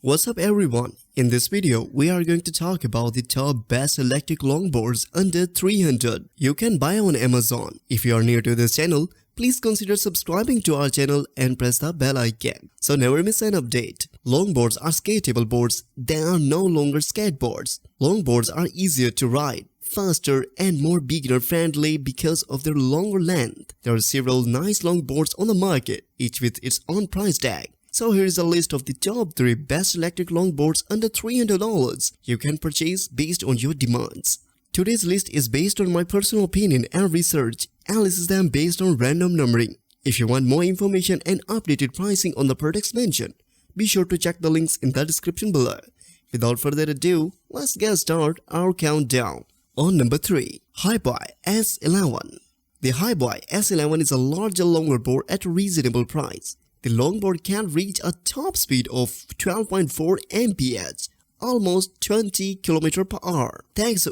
What's up everyone? In this video, we are going to talk about the top best electric longboards under 300 you can buy on Amazon. If you are new to this channel, please consider subscribing to our channel and press the bell icon so never miss an update. Longboards are skatable boards. They are no longer skateboards. Longboards are easier to ride, faster and more beginner friendly because of their longer length. There are several nice longboards on the market, each with its own price tag. So here is a list of the top 3 best electric longboards under $300 you can purchase based on your demands. Today's list is based on my personal opinion and research, and lists them based on random numbering. If you want more information and updated pricing on the products mentioned, be sure to check the links in the description below. Without further ado, let's get started our countdown. On number 3, Hiboy S11. The Hiboy S11 is a larger longboard at a reasonable price. The longboard can reach a top speed of 12.4 mph, almost 20 km/h, thanks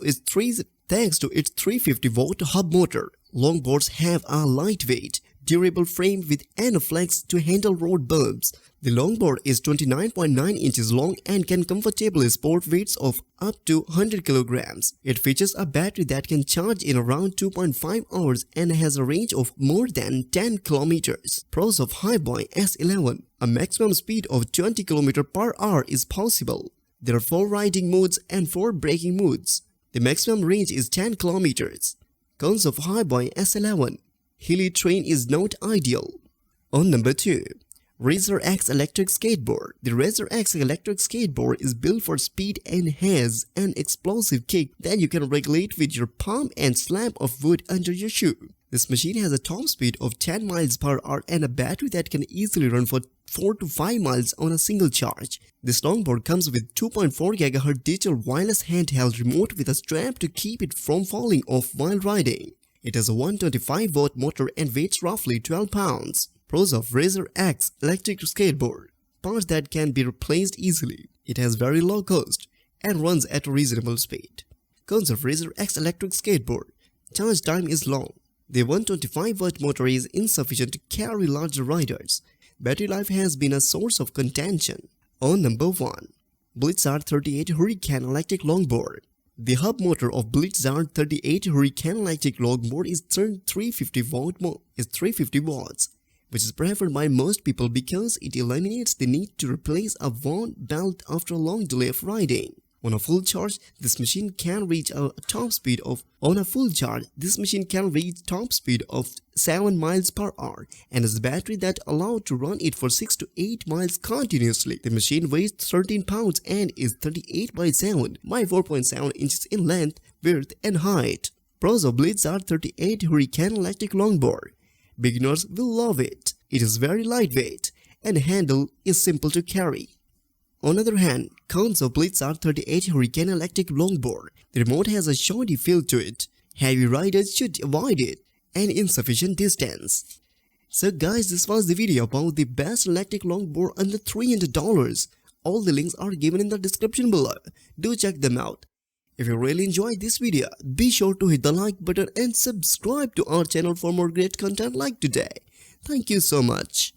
to its 350-watt hub motor. Longboards have a lightweight, durable frame with enough flex to handle road bumps. The longboard is 29.9 inches long and can comfortably support weights of up to 100 kilograms. It features a battery that can charge in around 2.5 hours and has a range of more than 10 kilometers. Pros of Hiboy S11: a maximum speed of 20 km/h is possible. There are 4 riding modes and 4 braking modes. The maximum range is 10 kilometers. Cons of Hiboy S11: hilly terrain is not ideal. On number 2, RazorX electric skateboard. The RazorX electric skateboard is built for speed and has an explosive kick that you can regulate with your palm and slap of wood under your shoe. This machine has a top speed of 10 miles per hour and a battery that can easily run for 4 to 5 miles on a single charge. This longboard comes with 2.4 GHz digital wireless handheld remote with a strap to keep it from falling off while riding. It has a 125-watt motor and weighs roughly 12 pounds. Pros of RazorX electric skateboard: parts that can be replaced easily. It has very low cost and runs at a reasonable speed. Cons of RazorX electric skateboard: charge time is long. The 125-watt motor is insufficient to carry larger riders. Battery life has been a source of contention. On number 1, Blitzart 38 Hurricane electric longboard. The hub motor of Blitzart 38 Hurricane electric longboard is 350 watts, which is preferred by most people because it eliminates the need to replace a worn belt after a long delay of riding. On a full charge, this machine can reach top speed of 7 miles per hour and has a battery that allows to run it for 6 to 8 miles continuously. The machine weighs 13 pounds and is 38 by 7 by 4.7 inches in length, width and height. Pros of Blitzart 38 Hurricane electric longboard: beginners will love it. It is very lightweight and handle is simple to carry. On the other hand, cons of Blitzart 38 Hurricane electric longboard: the remote has a shoddy feel to it. Heavy riders should avoid it, and insufficient distance. So guys, this was the video about the best electric longboard under $300. All the links are given in the description below. Do check them out. If you really enjoyed this video, be sure to hit the like button and subscribe to our channel for more great content like today. Thank you so much.